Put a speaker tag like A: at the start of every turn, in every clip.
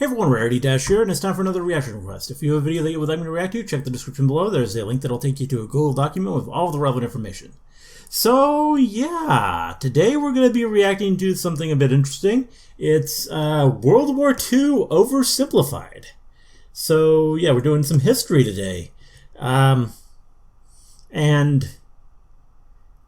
A: Hey everyone, Rarity Dash here, and it's time for another reaction request. If you have a video that you would like me to react to, check the description below. There's a link that'll take you to a Google document with all the relevant information. So yeah, today we're going to be reacting to something a bit interesting. It's World War II Oversimplified. So yeah, we're doing some history today. And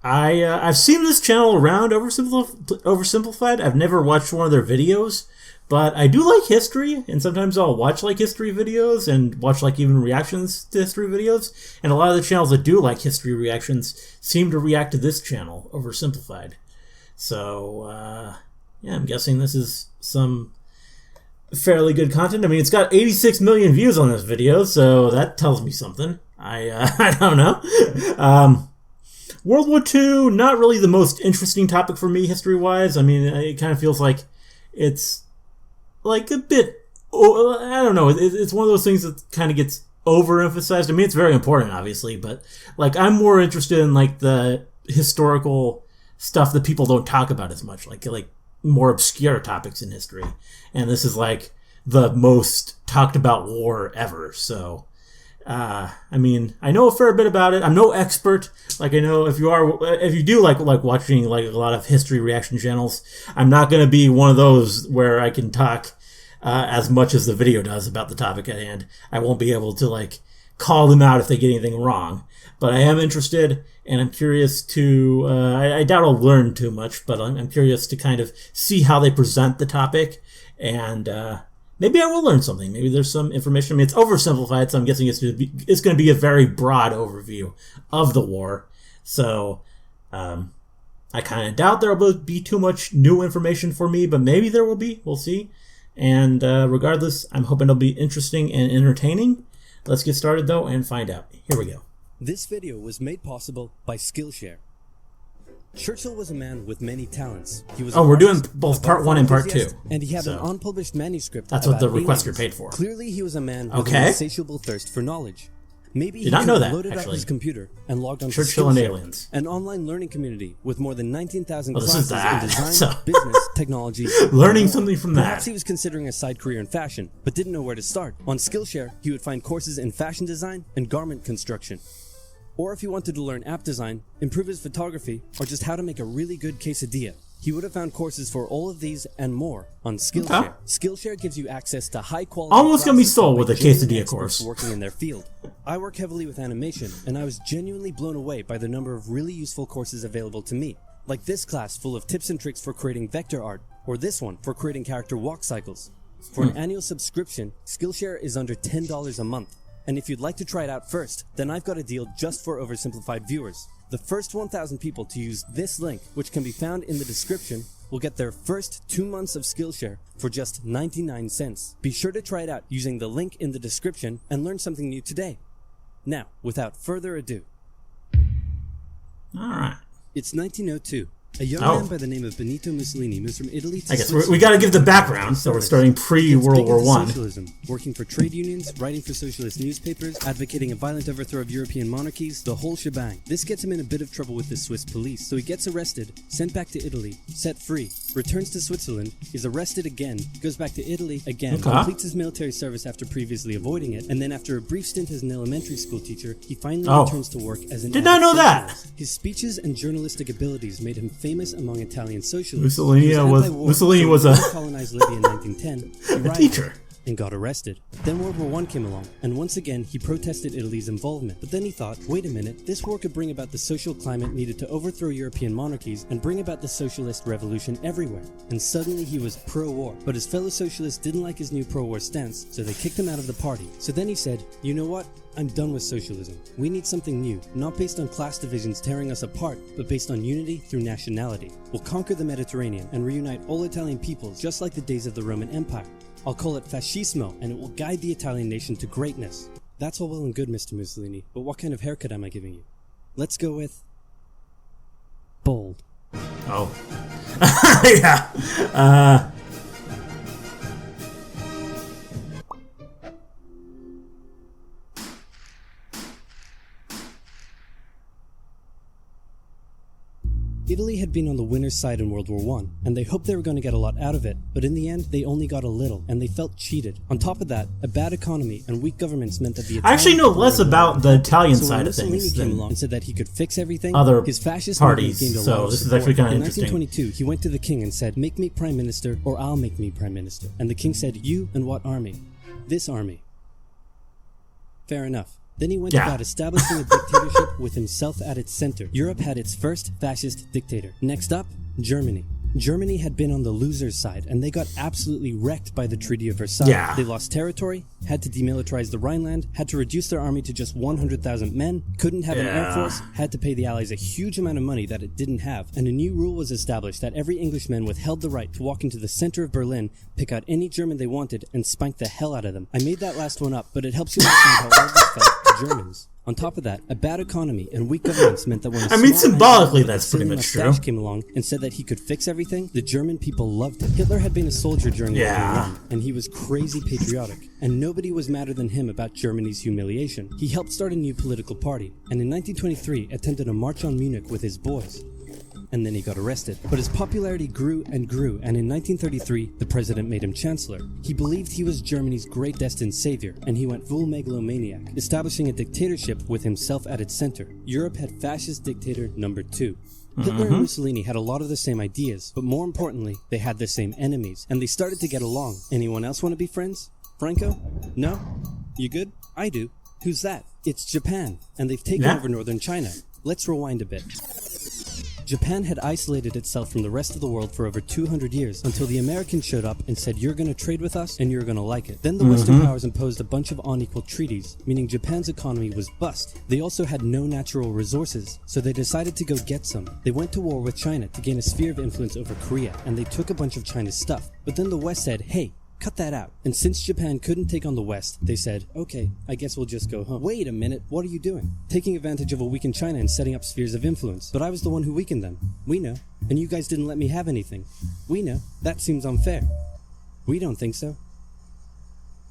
A: I've seen this channel around, Oversimplified. I've never watched one of their videos. But I do like history, and sometimes I'll watch like history videos and watch like even reactions to history videos. And a lot of the channels that do like history reactions seem to react to this channel, Oversimplified. So, yeah, I'm guessing this is some fairly good content. I mean, it's got 86 million views on this video, so that tells me something. I don't know. World War II, not really the most interesting topic for me history-wise. I mean, it kind of feels like it's like a bit, I don't know, it's one of those things that kind of gets overemphasized. I mean, it's very important, obviously, but like I'm more interested in like the historical stuff that people don't talk about as much, like more obscure topics in history. And this is like the most talked about war ever. So, I mean, I know a fair bit about it. I'm no expert. Like I know if you do like watching like a lot of history reaction channels, I'm not going to be one of those where I can talk as much as the video does about the topic at hand. I won't be able to like call them out if they get anything wrong. But I am interested, and I'm curious to, I doubt I'll learn too much, but I'm curious to kind of see how they present the topic, and maybe I will learn something. Maybe there's some information. I mean, it's oversimplified, so I'm guessing it's going to be a very broad overview of the war. So I kind of doubt there will be too much new information for me, but maybe there will be. We'll see. And regardless, I'm hoping it'll be interesting and entertaining. Let's get started, though, and find out. Here we go.
B: This video was made possible by Skillshare. Churchill was a man with many talents. He was
A: we're doing both part 1 and part 2.
B: And he had an unpublished manuscript.
A: That's what the requester paid for.
B: Clearly, he was a man with an insatiable thirst for knowledge. Maybe he loaded up his computer and logged on to
A: Churchill and Aliens,
B: an online learning community with more than 19,000 classes in design, business, technology.
A: Learning something from that.
B: Perhaps he was considering a side career in fashion, but didn't know where to start. On Skillshare, he would find courses in fashion design and garment construction. Or if he wanted to learn app design, improve his photography, or just how to make a really good quesadilla, he would have found courses for all of these and more on Skillshare. Okay. Skillshare gives you access to high-quality.
A: Almost gonna be sold with a quesadilla course.
B: Working in their field. I work heavily with animation, and I was genuinely blown away by the number of really useful courses available to me. Like this class full of tips and tricks for creating vector art, or this one for creating character walk cycles. For an annual subscription, Skillshare is under $10 a month. And if you'd like to try it out first, then I've got a deal just for Oversimplified viewers. The first 1,000 people to use this link, which can be found in the description, will get their first 2 months of Skillshare for just 99 cents. Be sure to try it out using the link in the description and learn something new today. Now, without further ado.
A: Alright.
B: It's 1902. A young man by the name of Benito Mussolini moves from Italy to
A: Switzerland. I guess we got to give the background, so we're starting pre-World War I.
B: Socialism, working for trade unions, writing for socialist newspapers, advocating a violent overthrow of European monarchies, the whole shebang. This gets him in a bit of trouble with the Swiss police, so he gets arrested, sent back to Italy, set free, returns to Switzerland, is arrested again, goes back to Italy again, completes his military service after previously avoiding it, and then after a brief stint as an elementary school teacher, he finally returns to work as an
A: Did not know that!
B: His speeches and journalistic abilities made him famous among Italian socialists.
A: Mussolini was a
B: colonized Libya in 1910.
A: a teacher
B: and got arrested. Then World War I came along, and once again he protested Italy's involvement. But then he thought, wait a minute, this war could bring about the social climate needed to overthrow European monarchies and bring about the socialist revolution everywhere. And suddenly he was pro-war. But his fellow socialists didn't like his new pro-war stance, so they kicked him out of the party. So then he said, you know what? I'm done with socialism. We need something new, not based on class divisions tearing us apart, but based on unity through nationality. We'll conquer the Mediterranean and reunite all Italian peoples just like the days of the Roman Empire. I'll call it fascismo, and it will guide the Italian nation to greatness. That's all well and good, Mr. Mussolini, but what kind of haircut am I giving you? Let's go with bold.
A: Oh. Yeah.
B: Italy had been on the winner's side in World War I, and they hoped they were going to get a lot out of it, but in the end, they only got a little, and they felt cheated. On top of that, a bad economy and weak governments meant that the Italian
A: I actually know less about the Italian
B: so
A: side
B: when
A: of things
B: Mussolini came
A: than
B: along and said that he could fix everything,
A: other
B: his fascist
A: parties,
B: movement gained a
A: so
B: lot of
A: this is
B: support.
A: actually kind of
B: In
A: interesting.
B: 1922, he went to the king and said, "Make me prime minister, or I'll make me prime minister." And the king said, "You and what army?" "This army." Fair enough. Then he went about establishing a dictatorship with himself at its center. Europe had its first fascist dictator. Next up, Germany. Germany had been on the loser's side, and they got absolutely wrecked by the Treaty of Versailles.
A: Yeah.
B: They lost territory, had to demilitarize the Rhineland, had to reduce their army to just 100,000 men, couldn't have an air force, had to pay the Allies a huge amount of money that it didn't have, and a new rule was established that every Englishman withheld the right to walk into the center of Berlin, pick out any German they wanted, and spank the hell out of them. I made that last one up, but it helps you understand how all of this felt to Germans. On top of that, a bad economy and weak governments meant that when
A: symbolically that's pretty much true.
B: Came along and said that he could fix everything, the German people loved it. Hitler had been a soldier during World War I, and he was crazy patriotic, and nobody was madder than him about Germany's humiliation. He helped start a new political party, and in 1923 attempted a march on Munich with his boys. And then he got arrested. But his popularity grew and grew, and in 1933, the president made him chancellor. He believed he was Germany's great destined savior, and he went full megalomaniac, establishing a dictatorship with himself at its center. Europe had fascist dictator number 2. Hitler and Mussolini had a lot of the same ideas, but more importantly, they had the same enemies, and they started to get along. Anyone else want to be friends? Franco? No? You good? I do. Who's that? It's Japan, and they've taken over northern China. Let's rewind a bit. Japan had isolated itself from the rest of the world for over 200 years until the Americans showed up and said, "You're going to trade with us and you're going to like it." Then the Western powers imposed a bunch of unequal treaties, meaning Japan's economy was bust. They also had no natural resources, so they decided to go get some. They went to war with China to gain a sphere of influence over Korea, and they took a bunch of China's stuff. But then the West said, "Hey, cut that out." And since Japan couldn't take on the West, they said, "Okay, I guess we'll just go home." Wait a minute, what are you doing? Taking advantage of a weakened China and setting up spheres of influence. But I was the one who weakened them. We know. And you guys didn't let me have anything. We know. That seems unfair. We don't think so.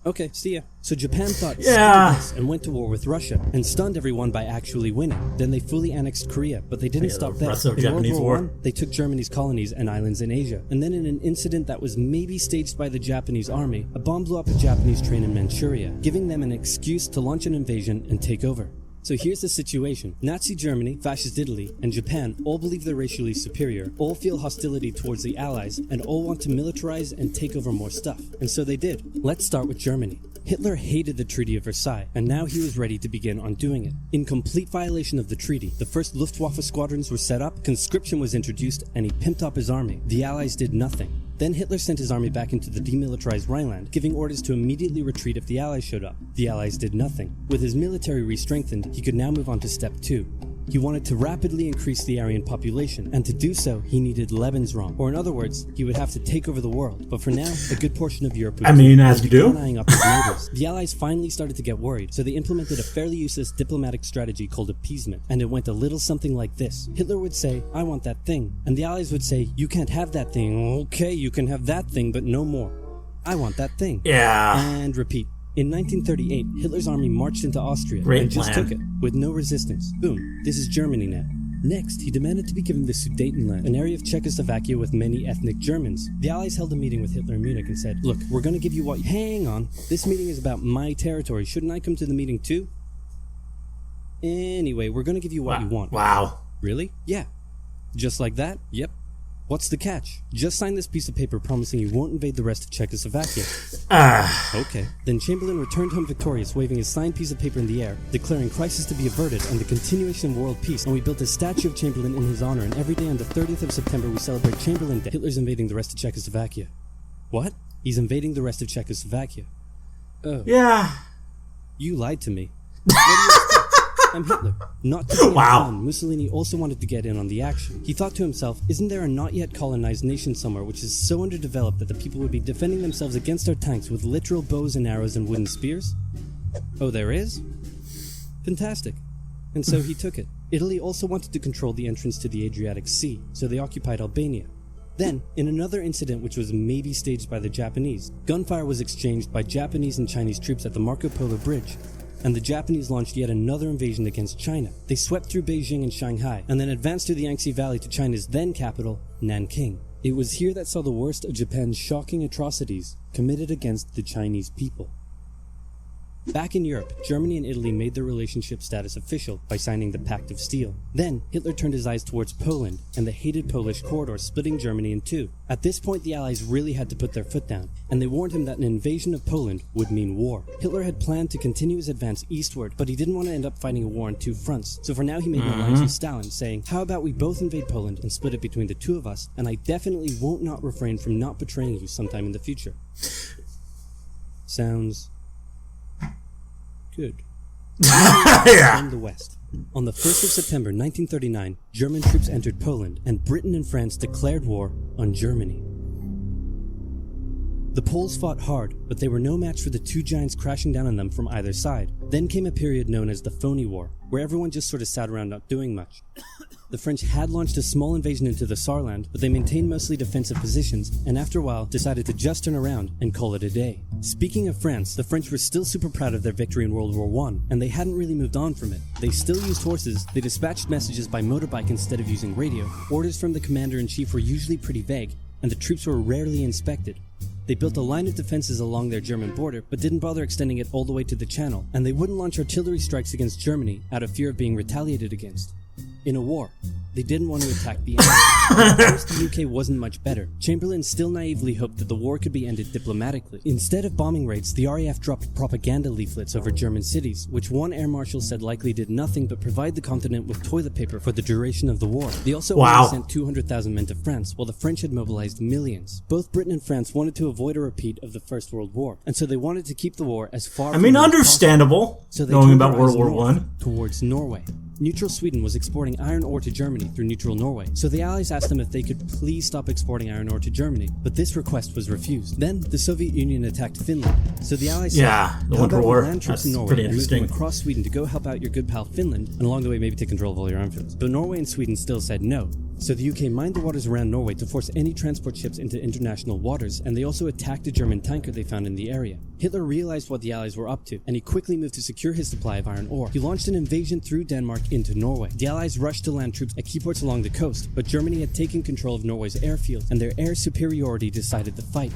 B: Okay, see ya. So Japan thought this and went to war with Russia and stunned everyone by actually winning. Then they fully annexed Korea, but they didn't stop there. In World War I, they took Germany's colonies and islands in Asia. And then in an incident that was maybe staged by the Japanese army, a bomb blew up a Japanese train in Manchuria, giving them an excuse to launch an invasion and take over. So here's the situation. Nazi Germany, Fascist Italy, and Japan all believe they're racially superior, all feel hostility towards the Allies, and all want to militarize and take over more stuff. And so they did. Let's start with Germany. Hitler hated the Treaty of Versailles, and now he was ready to begin undoing it. In complete violation of the treaty, the first Luftwaffe squadrons were set up, conscription was introduced, and he pimped up his army. The Allies did nothing. Then Hitler sent his army back into the demilitarized Rhineland, giving orders to immediately retreat if the Allies showed up. The Allies did nothing. With his military re-strengthened, he could now move on to step 2. He wanted to rapidly increase the Aryan population, and to do so, he needed Lebensraum, or in other words, he would have to take over the world. But for now, a good portion of Europe was
A: as you do.
B: Eyeing up his neighbors. The Allies finally started to get worried, so they implemented a fairly useless diplomatic strategy called appeasement, and it went a little something like this. Hitler would say, "I want that thing," and the Allies would say, "You can't have that thing." "Okay, you can have that thing, but no more." "I want that thing." And repeat. In 1938, Hitler's army marched into Austria and just took it, with no resistance. Boom, this is Germany now. Next, he demanded to be given the Sudetenland, an area of Czechoslovakia with many ethnic Germans. The Allies held a meeting with Hitler in Munich and said, "Look, we're going to give you what— Hang on, this meeting is about my territory. Shouldn't I come to the meeting too? Anyway, we're going to give you what you want."
A: Wow.
B: Really? Yeah. Just like that? Yep. What's the catch? Just sign this piece of paper promising you won't invade the rest of Czechoslovakia. Okay. Then Chamberlain returned home victorious, waving his signed piece of paper in the air, declaring crisis to be averted and the continuation of world peace, and we built a statue of Chamberlain in his honor, and every day on the 30th of September we celebrate Chamberlain Day. Hitler's invading the rest of Czechoslovakia. What? He's invading the rest of Czechoslovakia. Oh.
A: Yeah.
B: You lied to me. What do you expect? I'm Hitler. Not to be undone, Mussolini also wanted to get in on the action. He thought to himself, isn't there a not yet colonized nation somewhere which is so underdeveloped that the people would be defending themselves against our tanks with literal bows and arrows and wooden spears? Oh, there is? Fantastic. And so he took it. Italy also wanted to control the entrance to the Adriatic Sea, so they occupied Albania. Then, in another incident which was maybe staged by the Japanese, gunfire was exchanged by Japanese and Chinese troops at the Marco Polo Bridge. and the Japanese launched yet another invasion against China. They swept through Beijing and Shanghai, and then advanced through the Yangtze Valley to China's then capital, Nanking. It was here that saw the worst of Japan's shocking atrocities committed against the Chinese people. Back in Europe, Germany and Italy made their relationship status official by signing the Pact of Steel. Then, Hitler turned his eyes towards Poland and the hated Polish corridor, splitting Germany in two. At this point, the Allies really had to put their foot down, and they warned him that an invasion of Poland would mean war. Hitler had planned to continue his advance eastward, but he didn't want to end up fighting a war on two fronts. So for now, he made an alliance with Stalin, saying, "How about we both invade Poland and split it between the two of us, and I definitely won't not refrain from not betraying you sometime in the future." Sounds good.
A: Yeah.
B: From the west. On the 1st of September 1939, German troops entered Poland, and Britain and France declared war on Germany. The Poles fought hard, but they were no match for the two giants crashing down on them from either side. Then came a period known as the Phony War, where everyone just sort of sat around not doing much. The French had launched a small invasion into the Saarland, but they maintained mostly defensive positions, and after a while decided to just turn around and call it a day. Speaking of France, the French were still super proud of their victory in World War I, and they hadn't really moved on from it. They still used horses, they dispatched messages by motorbike instead of using radio, orders from the commander-in-chief were usually pretty vague, and the troops were rarely inspected. They built a line of defenses along their German border, but didn't bother extending it all the way to the Channel, and they wouldn't launch artillery strikes against Germany out of fear of being retaliated against. In a war, they didn't want to attack the enemy. Of course, the UK wasn't much better. Chamberlain still naively hoped that the war could be ended diplomatically. Instead of bombing raids, the RAF dropped propaganda leaflets over German cities, which one air marshal said likely did nothing but provide the continent with toilet paper for the duration of the war. They also only sent 200,000 men to France, while the French had mobilized millions. Both Britain and France wanted to avoid a repeat of the First World War, and so they wanted to keep the war as far from
A: understandable,
B: so they
A: knowing
B: turned
A: about
B: their
A: World
B: eyes
A: War
B: north
A: One.
B: towards Norway. Neutral Sweden was exporting iron ore to Germany through neutral Norway, so the Allies asked them if they could please stop exporting iron ore to Germany, but this request was refused. Then, the Soviet Union attacked Finland, so the Allies said,
A: the
B: "How
A: Winter
B: about we
A: War.
B: land troops
A: That's
B: in Norway
A: pretty
B: and move them
A: interesting.
B: across Sweden to go help out your good pal Finland, and along the way maybe take control of all your armfields." But Norway and Sweden still said no. So the UK mined the waters around Norway to force any transport ships into international waters, and they also attacked a German tanker they found in the area. Hitler realized what the Allies were up to, and he quickly moved to secure his supply of iron ore. He launched an invasion through Denmark into Norway. The Allies rushed to land troops at key ports along the coast, but Germany had taken control of Norway's airfield, and their air superiority decided the fight.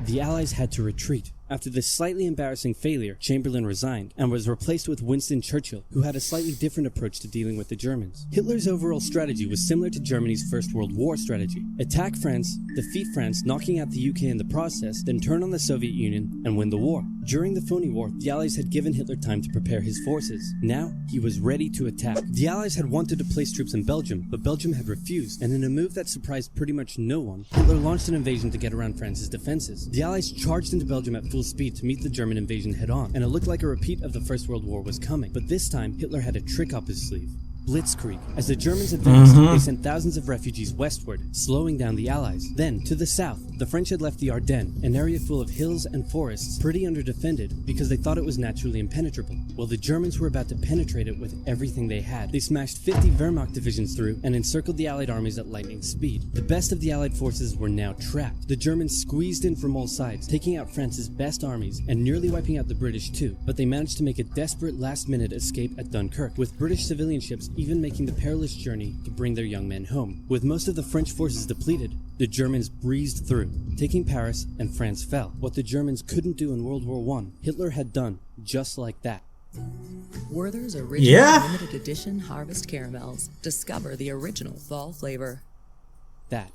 B: The Allies had to retreat. After this slightly embarrassing failure, Chamberlain resigned and was replaced with Winston Churchill, who had a slightly different approach to dealing with the Germans. Hitler's overall strategy was similar to Germany's First World War strategy. Attack France, defeat France, knocking out the UK in the process, then turn on the Soviet Union and win the war. During the Phony War, the Allies had given Hitler time to prepare his forces. Now, he was ready to attack. The Allies had wanted to place troops in Belgium, but Belgium had refused, and in a move that surprised pretty much no one, Hitler launched an invasion to get around France's defenses. The Allies charged into Belgium at full speed to meet the German invasion head-on, and it looked like a repeat of the First World War was coming. But this time, Hitler had a trick up his sleeve. Blitzkrieg. As the Germans advanced, they sent thousands of refugees westward, slowing down the Allies. Then, to the south, the French had left the Ardennes, an area full of hills and forests, pretty underdefended because they thought it was naturally impenetrable. Well, the Germans were about to penetrate it with everything they had. They smashed 50 Wehrmacht divisions through and encircled the Allied armies at lightning speed. The best of the Allied forces were now trapped. The Germans squeezed in from all sides, taking out France's best armies and nearly wiping out the British too, but they managed to make a desperate last-minute escape at Dunkirk, with British civilian ships even making the perilous journey to bring their young men home. With most of the French forces depleted, the Germans breezed through, taking Paris, and France fell. What the Germans couldn't do in World War I, Hitler had done just like that.
C: Werther's original limited edition Harvest Caramels. Discover the original fall flavor.
B: That.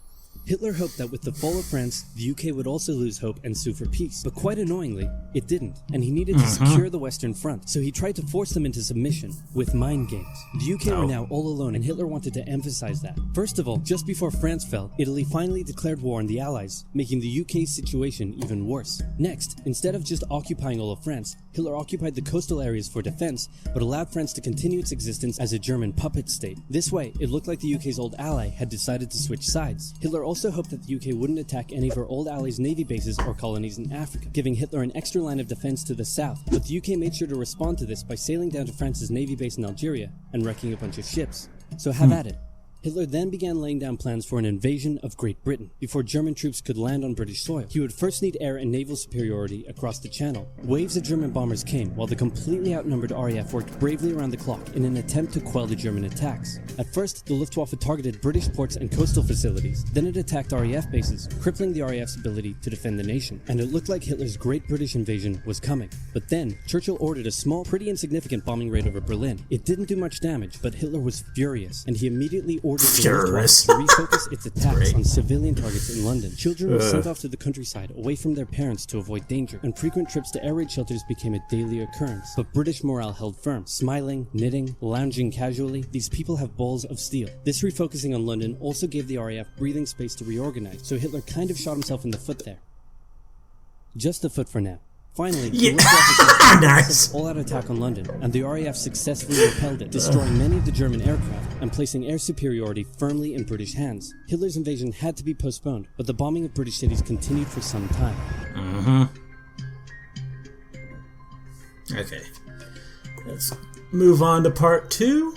B: Hitler hoped that with the fall of France, the UK would also lose hope and sue for peace. But quite annoyingly, it didn't, and he needed to secure the Western Front, so he tried to force them into submission with mind games. The UK were now all alone, and Hitler wanted to emphasize that. First of all, just before France fell, Italy finally declared war on the Allies, making the UK's situation even worse. Next, instead of just occupying all of France, Hitler occupied the coastal areas for defense, but allowed France to continue its existence as a German puppet state. This way, it looked like the UK's old ally had decided to switch sides. Hitler also hoped that the UK wouldn't attack any of her old allies' navy bases or colonies in Africa, giving Hitler an extra line of defense to the south. But the UK made sure to respond to this by sailing down to France's navy base in Algeria and wrecking a bunch of ships. So have at it. Hitler then began laying down plans for an invasion of Great Britain. Before German troops could land on British soil, he would first need air and naval superiority across the Channel. Waves of German bombers came, while the completely outnumbered RAF worked bravely around the clock in an attempt to quell the German attacks. At first, the Luftwaffe targeted British ports and coastal facilities. Then it attacked RAF bases, crippling the RAF's ability to defend the nation. And it looked like Hitler's Great British Invasion was coming. But then, Churchill ordered a small, pretty insignificant bombing raid over Berlin. It didn't do much damage, but Hitler was furious, and he immediately ordered the Luftwaffe to refocus its attacks on civilian targets in London. Children were sent off to the countryside, away from their parents to avoid danger, and frequent trips to air raid shelters became a daily occurrence. But British morale held firm. Smiling, knitting, lounging casually, these people have balls of steel. This refocusing on London also gave the RAF breathing space to reorganize, so Hitler kind of shot himself in the foot there. Just the foot for now. Finally, the Luftwaffe
A: nice.
B: all-out attack on London, and the RAF successfully repelled it, destroying many of the German aircraft and placing air superiority firmly in British hands. Hitler's invasion had to be postponed, but the bombing of British cities continued for some time.
A: Okay. Let's move on to part 2.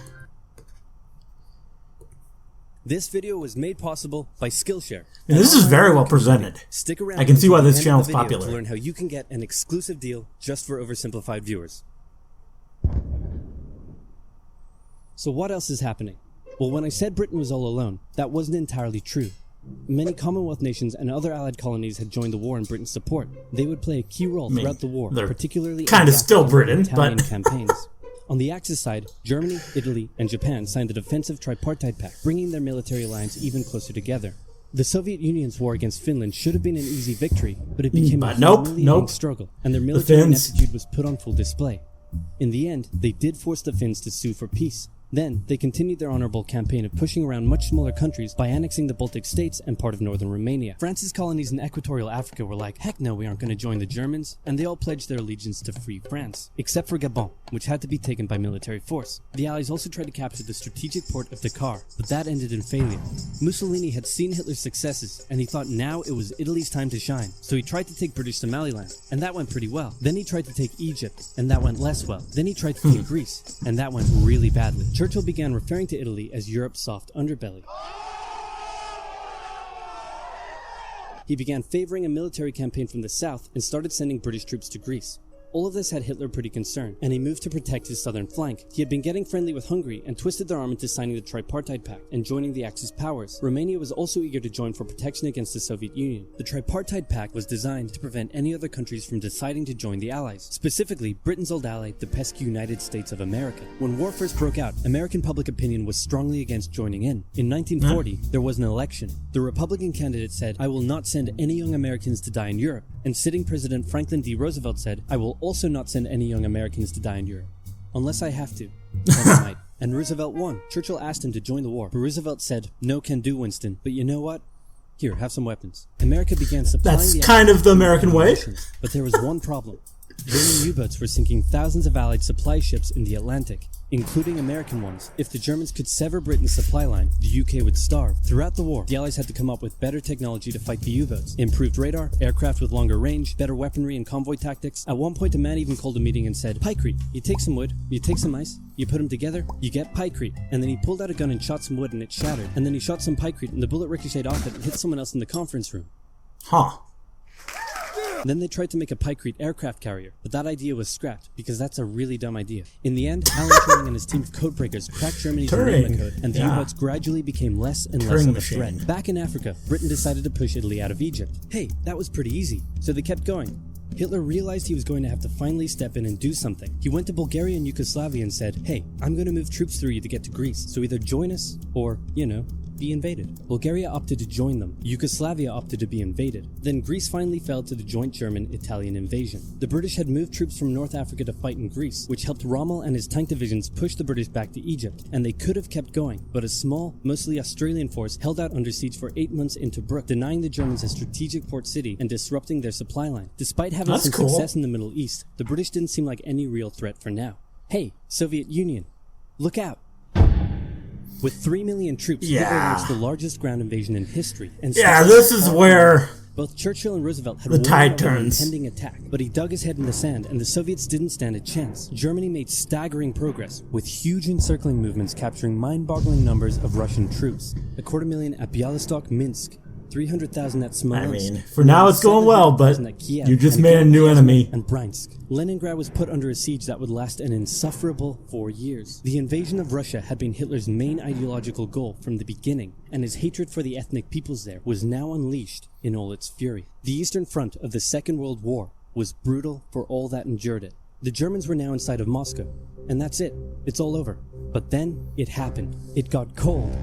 B: This video was made possible by Skillshare.
A: And this is very well presented.
B: Stick around.
A: I can see why
B: until the
A: this
B: end
A: channel's
B: of the video
A: popular.
B: to learn how you can get an exclusive deal just for Oversimplified viewers. So what else is happening? Well, when I said Britain was all alone, that wasn't entirely true. Many Commonwealth nations and other allied colonies had joined the war in Britain's support. They would play a key role throughout the war, particularly
A: kind of still Britain,
B: Italian
A: but
B: campaigns. On the Axis side, Germany, Italy, and Japan signed the defensive tripartite pact, bringing their military alliance even closer together. The Soviet Union's war against Finland should have been an easy victory, but it became a humiliating struggle, and their military ineptitude was put on full display. In the end, they did force the Finns to sue for peace. Then, they continued their honorable campaign of pushing around much smaller countries by annexing the Baltic states and part of northern Romania. France's colonies in equatorial Africa were like, heck no, we aren't going to join the Germans, and they all pledged their allegiance to free France, except for Gabon, which had to be taken by military force. The Allies also tried to capture the strategic port of Dakar, but that ended in failure. Mussolini had seen Hitler's successes, and he thought now it was Italy's time to shine, so he tried to take British Somaliland, and that went pretty well. Then he tried to take Egypt, and that went less well. Then he tried to take Greece, and that went really badly. Churchill began referring to Italy as Europe's soft underbelly. He began favoring a military campaign from the south and started sending British troops to Greece. All of this had Hitler pretty concerned, and he moved to protect his southern flank. He had been getting friendly with Hungary and twisted their arm into signing the Tripartite Pact and joining the Axis powers. Romania was also eager to join for protection against the Soviet Union. The Tripartite Pact was designed to prevent any other countries from deciding to join the Allies, specifically Britain's old ally, the pesky United States of America. When war first broke out, American public opinion was strongly against joining in. In 1940, there was an election. The Republican candidate said, "I will not send any young Americans to die in Europe," and sitting President Franklin D. Roosevelt said, "I will also not send any young Americans to die in Europe. Unless I have to." Then I might. And Roosevelt won. Churchill asked him to join the war, but Roosevelt said, "No can do, Winston, but you know what? Here, have some weapons." America began supplying
A: that's kind of the American way.
B: But there was one problem. German U-boats were sinking thousands of Allied supply ships in the Atlantic, including American ones. If the Germans could sever Britain's supply line, the UK would starve. Throughout the war, the Allies had to come up with better technology to fight the U-boats. Improved radar, aircraft with longer range, better weaponry and convoy tactics. At one point, a man even called a meeting and said, "Pikecrete, you take some wood, you take some ice, you put them together, you get pikecrete." And then he pulled out a gun and shot some wood and it shattered. And then he shot some pikecrete and the bullet ricocheted off it and hit someone else in the conference room.
A: Huh.
B: Then they tried to make a Pikecrete aircraft carrier, but that idea was scrapped, because that's a really dumb idea. In the end, Alan Turing and his team of codebreakers cracked Germany's Enigma code, and the U-boats gradually became less and less of a threat. Back in Africa, Britain decided to push Italy out of Egypt. Hey, that was pretty easy, so they kept going. Hitler realized he was going to have to finally step in and do something. He went to Bulgaria and Yugoslavia and said, "Hey, I'm going to move troops through you to get to Greece, so either join us, or, be invaded." Bulgaria opted to join them. Yugoslavia opted to be invaded. Then Greece finally fell to the joint German-Italian invasion. The British had moved troops from North Africa to fight in Greece, which helped Rommel and his tank divisions push the British back to Egypt, and they could have kept going, but a small, mostly Australian force held out under siege for 8 months in Tobruk, denying the Germans a strategic port city and disrupting their supply line. Despite having some success in the Middle East, the British didn't seem like any real threat for now. Hey, Soviet Union, look out! With 3 million troops, Hitler launched the largest ground invasion in history. And
A: this is where
B: Both Churchill and Roosevelt had
A: The
B: warned
A: tide
B: of an
A: turns.
B: impending attack, but he dug his head in the sand and the Soviets didn't stand a chance. Germany made staggering progress, with huge encircling movements capturing mind-boggling numbers of Russian troops. 250,000 at Bialystok, Minsk, 300,000 at Smolensk.
A: For now it's going well, but
B: 700,000 at Kiev,
A: you just
B: and
A: made a new enemy.
B: And Bryansk. Leningrad was put under a siege that would last an insufferable 4 years. The invasion of Russia had been Hitler's main ideological goal from the beginning, and his hatred for the ethnic peoples there was now unleashed in all its fury. The Eastern Front of the Second World War was brutal for all that endured it. The Germans were now inside of Moscow, and that's it. It's all over. But then it happened. It got cold.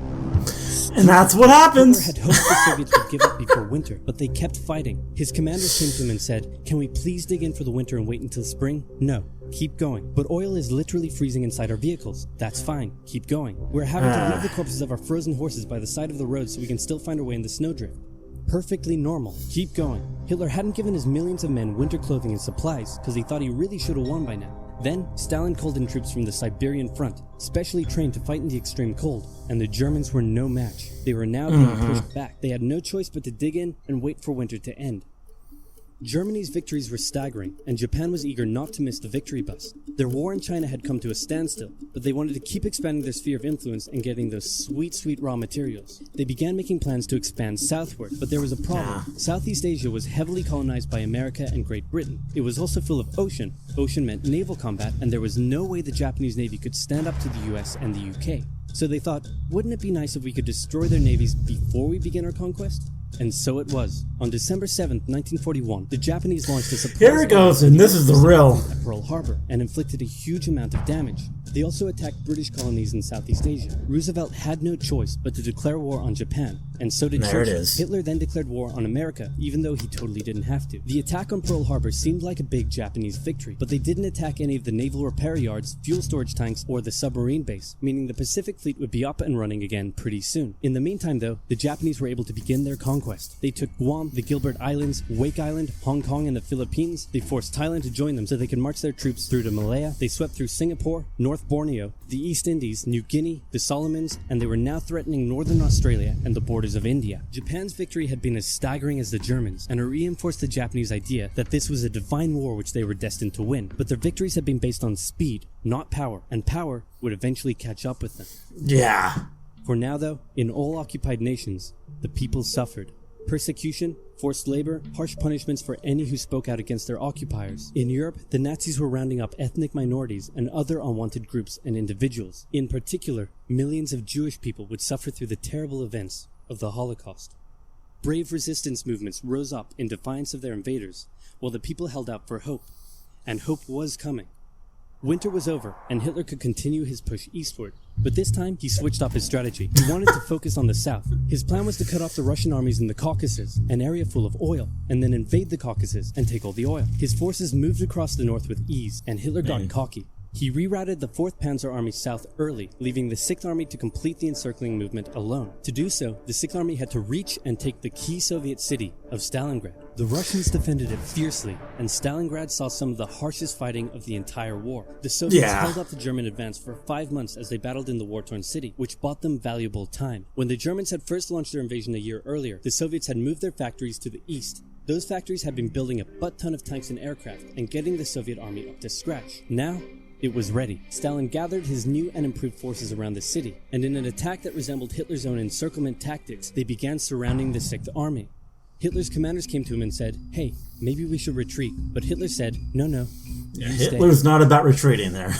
A: And that's what
B: Hitler
A: happens.
B: had hoped the Soviets would give up before winter, but they kept fighting. His commanders came to him and said, "Can we please dig in for the winter and wait until spring?" "No, keep going." "But oil is literally freezing inside our vehicles." "That's fine, keep going." "We're having to leave the corpses of our frozen horses by the side of the road so we can still find our way in the snowdrift." "Perfectly normal, keep going." Hitler hadn't given his millions of men winter clothing and supplies because he thought he really should have won by now. Then, Stalin called in troops from the Siberian front, specially trained to fight in the extreme cold, and the Germans were no match. They were now being pushed back. They had no choice but to dig in and wait for winter to end. Germany's victories were staggering, and Japan was eager not to miss the victory bus. Their war in China had come to a standstill, but they wanted to keep expanding their sphere of influence and getting those sweet, sweet raw materials. They began making plans to expand southward, but there was a problem. Southeast Asia was heavily colonized by America and Great Britain. It was also full of ocean. Ocean meant naval combat, and there was no way the Japanese Navy could stand up to the US and the UK. So they thought, wouldn't it be nice if we could destroy their navies before we begin our conquest? And so it was. On December 7th, 1941, the Japanese launched a surprise
A: Here it goes, and this is the real.
B: at Pearl Harbor and inflicted a huge amount of damage. They also attacked British colonies in Southeast Asia. Roosevelt had no choice but to declare war on Japan, and so did
A: There it
B: Churchill.
A: is.
B: Hitler then declared war on America, even though he totally didn't have to. The attack on Pearl Harbor seemed like a big Japanese victory, but they didn't attack any of the naval repair yards, fuel storage tanks, or the submarine base, meaning the Pacific Fleet would be up and running again pretty soon. In the meantime, though, the Japanese were able to begin their conquest. They took Guam, the Gilbert Islands, Wake Island, Hong Kong, and the Philippines. They forced Thailand to join them so they could march their troops through to Malaya. They swept through Singapore, North Borneo, the East Indies, New Guinea, the Solomons, and they were now threatening northern Australia and the borders of India. Japan's victory had been as staggering as the Germans, and it reinforced the Japanese idea that this was a divine war which they were destined to win. But their victories had been based on speed, not power, and power would eventually catch up with them.
A: Yeah.
B: For now, though, in all occupied nations, the people suffered. Persecution, forced labor, harsh punishments for any who spoke out against their occupiers. In Europe, the Nazis were rounding up ethnic minorities and other unwanted groups and individuals. In particular, millions of Jewish people would suffer through the terrible events of the Holocaust. Brave resistance movements rose up in defiance of their invaders, while the people held out for hope. And hope was coming. Winter was over, and Hitler could continue his push eastward. But this time, he switched up his strategy. He wanted to focus on the south. His plan was to cut off the Russian armies in the Caucasus, an area full of oil, and then invade the Caucasus and take all the oil. His forces moved across the north with ease, and Hitler got cocky. He rerouted the 4th Panzer Army south early, leaving the 6th Army to complete the encircling movement alone. To do so, the 6th Army had to reach and take the key Soviet city of Stalingrad. The Russians defended it fiercely, and Stalingrad saw some of the harshest fighting of the entire war. The Soviets held up the German advance for 5 months as they battled in the war-torn city, which bought them valuable time. When the Germans had first launched their invasion a year earlier, the Soviets had moved their factories to the east. Those factories had been building a butt-ton of tanks and aircraft, and getting the Soviet army up to scratch. Now, it was ready. Stalin gathered his new and improved forces around the city, and in an attack that resembled Hitler's own encirclement tactics, they began surrounding the 6th Army. Hitler's commanders came to him and said, "Hey, maybe we should retreat." But Hitler said, no,
A: Hitler's not about retreating there.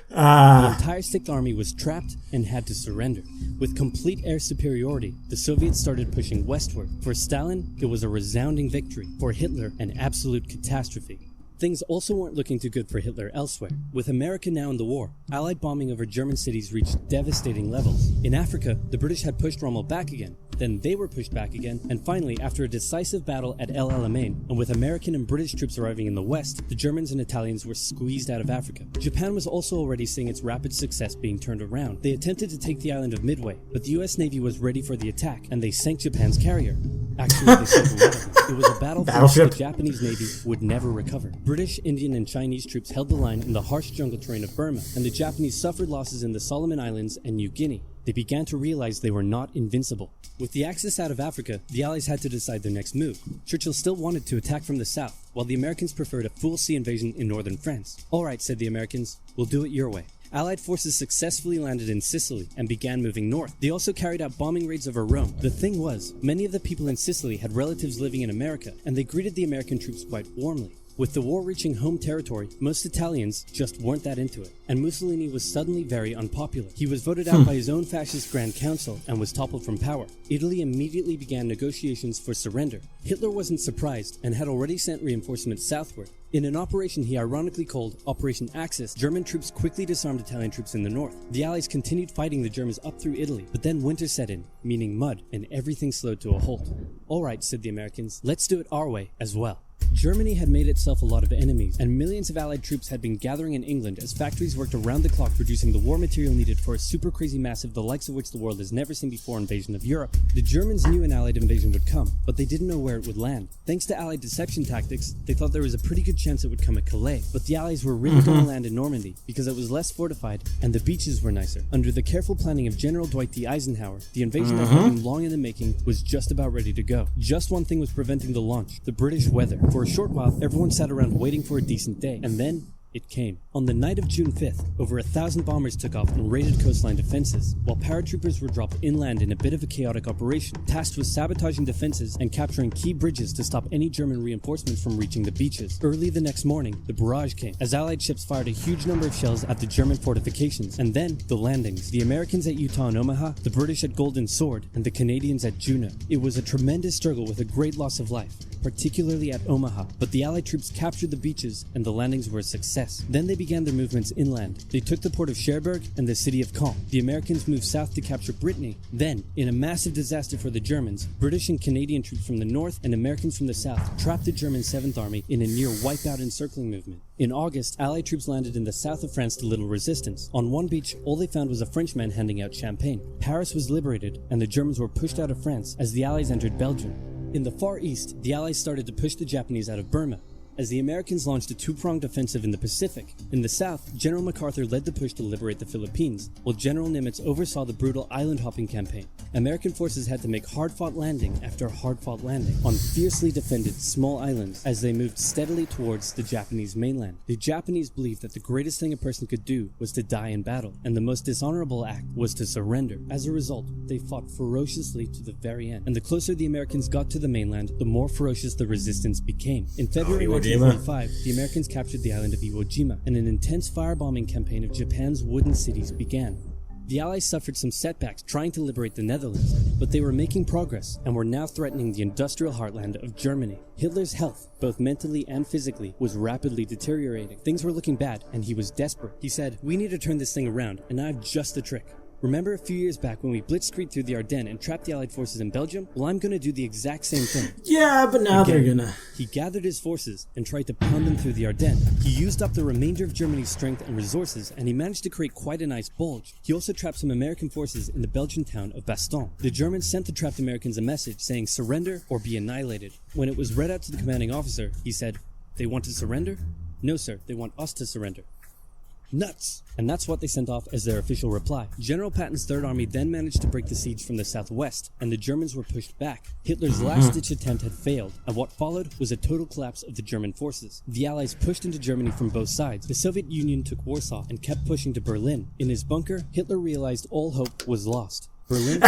B: The entire 6th Army was trapped and had to surrender. With complete air superiority, the Soviets started pushing westward. For Stalin, it was a resounding victory. For Hitler, an absolute catastrophe. Things also weren't looking too good for Hitler elsewhere. With America now in the war, Allied bombing over German cities reached devastating levels. In Africa, the British had pushed Rommel back again, then they were pushed back again, and finally, after a decisive battle at El Alamein, and with American and British troops arriving in the west, the Germans and Italians were squeezed out of Africa. Japan was also already seeing its rapid success being turned around. They attempted to take the island of Midway, but the US Navy was ready for the attack, and they sank Japan's carrier. Actually, they sank a lot of them. It was a battle from which the Japanese Navy would never recover. British, Indian, and Chinese troops held the line in the harsh jungle terrain of Burma, and the Japanese suffered losses in the Solomon Islands and New Guinea. They began to realize they were not invincible. With the Axis out of Africa, the Allies had to decide their next move. Churchill still wanted to attack from the south, while the Americans preferred a full sea invasion in northern France. Alright, said the Americans, we'll do it your way. Allied forces successfully landed in Sicily and began moving north. They also carried out bombing raids over Rome. The thing was, many of the people in Sicily had relatives living in America, and they greeted the American troops quite warmly. With the war reaching home territory, most Italians just weren't that into it, and Mussolini was suddenly very unpopular. He was voted out by his own fascist Grand Council and was toppled from power. Italy immediately began negotiations for surrender. Hitler wasn't surprised and had already sent reinforcements southward. In an operation he ironically called Operation Axis, German troops quickly disarmed Italian troops in the north. The Allies continued fighting the Germans up through Italy, but then winter set in, meaning mud, and everything slowed to a halt. Alright, said the Americans, let's do it our way as well. Germany had made itself a lot of enemies, and millions of Allied troops had been gathering in England as factories worked around the clock producing the war material needed for a super crazy massive the likes of which the world has never seen before invasion of Europe. The Germans knew an Allied invasion would come, but they didn't know where it would land. Thanks to Allied deception tactics, they thought there was a pretty good chance it would come at Calais, but the Allies were really going to land in Normandy because it was less fortified and the beaches were nicer. Under the careful planning of General Dwight D. Eisenhower, the invasion that had been long in the making was just about ready to go. Just one thing was preventing the launch: the British weather. For a short while, everyone sat around waiting for a decent day, and then it came. On the night of June 5th, over 1,000 bombers took off and raided coastline defenses, while paratroopers were dropped inland in a bit of a chaotic operation, tasked with sabotaging defenses and capturing key bridges to stop any German reinforcements from reaching the beaches. Early the next morning, the barrage came, as Allied ships fired a huge number of shells at the German fortifications, and then the landings. The Americans at Utah and Omaha, the British at Golden Sword, and the Canadians at Juneau. It was a tremendous struggle with a great loss of life, particularly at Omaha, but the Allied troops captured the beaches and the landings were a success. Then they began their movements inland. They took the port of Cherbourg and the city of Caen. The Americans moved south to capture Brittany. Then, in a massive disaster for the Germans, British and Canadian troops from the north and Americans from the south trapped the German 7th Army in a near wipeout encircling movement. In August, Allied troops landed in the south of France to little resistance. On one beach, all they found was a Frenchman handing out champagne. Paris was liberated, and the Germans were pushed out of France as the Allies entered Belgium. In the Far East, the Allies started to push the Japanese out of Burma, as the Americans launched a two-pronged offensive in the Pacific. In the south, General MacArthur led the push to liberate the Philippines, while General Nimitz oversaw the brutal island-hopping campaign. American forces had to make hard-fought landing after hard-fought landing on fiercely defended small islands as they moved steadily towards the Japanese mainland. The Japanese believed that the greatest thing a person could do was to die in battle, and the most dishonorable act was to surrender. As a result, they fought ferociously to the very end, and the closer the Americans got to the mainland, the more ferocious the resistance became. In February 1945, the Americans captured the island of Iwo Jima, and an intense firebombing campaign of Japan's wooden cities began. The Allies suffered some setbacks trying to liberate the Netherlands, but they were making progress and were now threatening the industrial heartland of Germany. Hitler's health, both mentally and physically, was rapidly deteriorating. Things were looking bad, and he was desperate. He said, "We need to turn this thing around, and I have just the trick. Remember a few years back when we blitzkrieged through the Ardennes and trapped the Allied forces in Belgium? Well, I'm gonna do the exact same thing."
A: Yeah, but now they're gonna...
B: He gathered his forces and tried to pound them through the Ardennes. He used up the remainder of Germany's strength and resources, and he managed to create quite a nice bulge. He also trapped some American forces in the Belgian town of Bastogne. The Germans sent the trapped Americans a message saying, "Surrender or be annihilated." When it was read out to the commanding officer, he said, "They want to surrender? No, sir, they want us to surrender." Nuts! And that's what they sent off as their official reply. General Patton's Third Army then managed to break the siege from the southwest, and the Germans were pushed back. Hitler's last-ditch attempt had failed, and what followed was a total collapse of the German forces. The Allies pushed into Germany from both sides. The Soviet Union took Warsaw and kept pushing to Berlin. In his bunker, Hitler realized all hope was lost. Berlin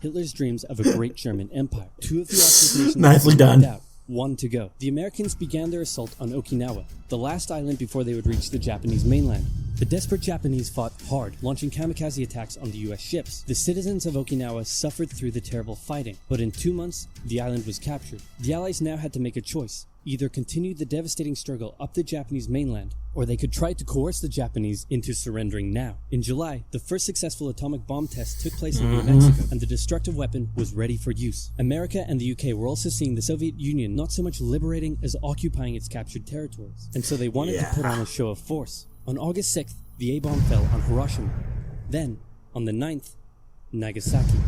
B: Hitler's dreams of a great German empire. Two of the Axis nations
A: Nicely done.
B: out. One to go. The Americans began their assault on Okinawa, the last island before they would reach the Japanese mainland. The desperate Japanese fought hard, launching kamikaze attacks on the US ships. The citizens of Okinawa suffered through the terrible fighting, but in 2 months, the island was captured. The Allies now had to make a choice. Either continue the devastating struggle up the Japanese mainland, or they could try to coerce the Japanese into surrendering now. In July, the first successful atomic bomb test took place in New Mexico, and the destructive weapon was ready for use. America and the UK were also seeing the Soviet Union not so much liberating as occupying its captured territories, and so they wanted to put on a show of force. On August 6th, the A-bomb fell on Hiroshima. Then, on the 9th, Nagasaki.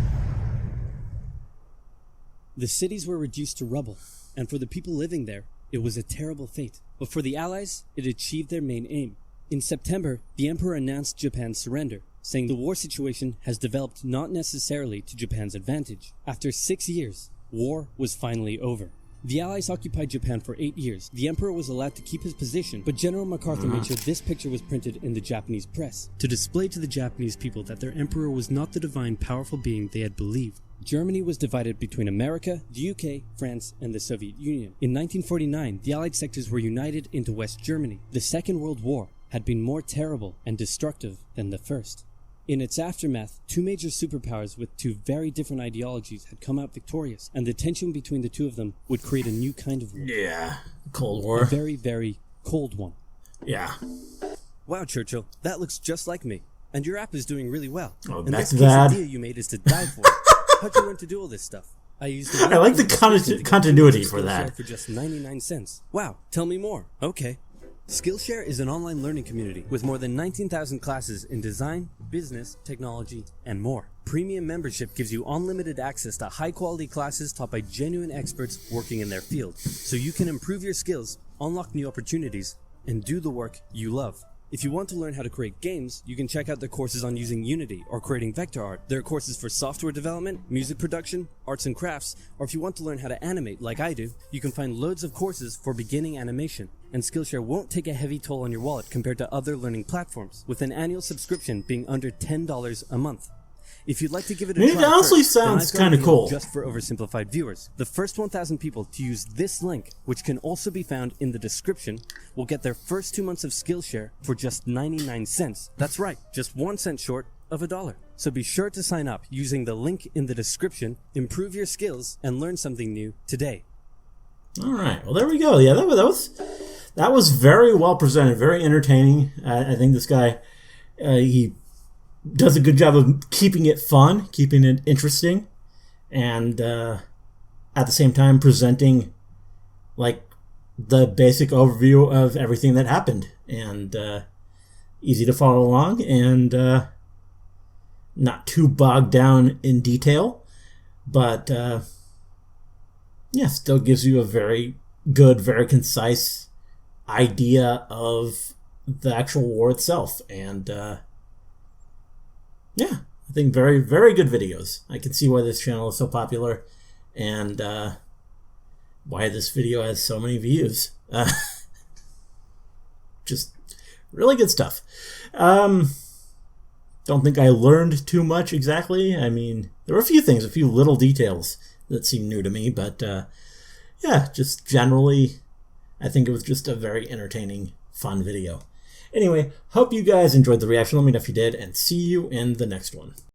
B: The cities were reduced to rubble, and for the people living there, it was a terrible fate. But for the Allies, it achieved their main aim. In September, the Emperor announced Japan's surrender, saying the war situation has developed not necessarily to Japan's advantage. After 6 years, war was finally over. The Allies occupied Japan for 8 years. The Emperor was allowed to keep his position, but General MacArthur made sure this picture was printed in the Japanese press to display to the Japanese people that their Emperor was not the divine, powerful being they had believed. Germany was divided between America, the UK, France, and the Soviet Union. In 1949, the Allied sectors were united into West Germany. The Second World War had been more terrible and destructive than the first. In its aftermath, two major superpowers with two very different ideologies had come out victorious, and the tension between the two of them would create a new kind of war.
A: Yeah, Cold War.
B: A very, very cold one.
A: Yeah.
B: Wow, Churchill, that looks just like me. And your app is doing really well.
A: Oh,
B: and
A: that's
B: this
A: bad.
B: quesadilla you made is to die for. How'd you learn to do all this stuff? I
A: like the continuity for that.
B: For just 99 cents. Wow, tell me more. Okay. Skillshare is an online learning community with more than 19,000 classes in design, business, technology, and more. Premium membership gives you unlimited access to high-quality classes taught by genuine experts working in their field, so you can improve your skills, unlock new opportunities, and do the work you love. If you want to learn how to create games, you can check out their courses on using Unity or creating vector art. There are courses for software development, music production, arts and crafts, or if you want to learn how to animate like I do, you can find loads of courses for beginning animation. And Skillshare won't take a heavy toll on your wallet compared to other learning platforms, with an annual subscription being under $10 a month. If you'd like to give it a try,
A: it honestly sounds kind of cool.
B: Just for Oversimplified viewers, the first 1,000 people to use this link, which can also be found in the description, will get their first 2 months of Skillshare for just 99 cents. That's right, just 1 cent short of $1. So be sure to sign up using the link in the description, improve your skills, and learn something new today.
A: All right, well there we go. Yeah, that was very well presented, very entertaining. I think this guy, he does a good job of keeping it fun, keeping it interesting, and at the same time presenting like the basic overview of everything that happened, and easy to follow along, and not too bogged down in detail, but yeah, still gives you a very good, very concise idea of the actual war itself, and yeah, I think very, very good videos. I can see why this channel is so popular, and why this video has so many views. Just really good stuff. Don't think I learned too much exactly. I mean, there were a few things, a few little details that seemed new to me, but yeah, just generally, I think it was just a very entertaining, fun video. Anyway, hope you guys enjoyed the reaction. Let me know if you did, and see you in the next one.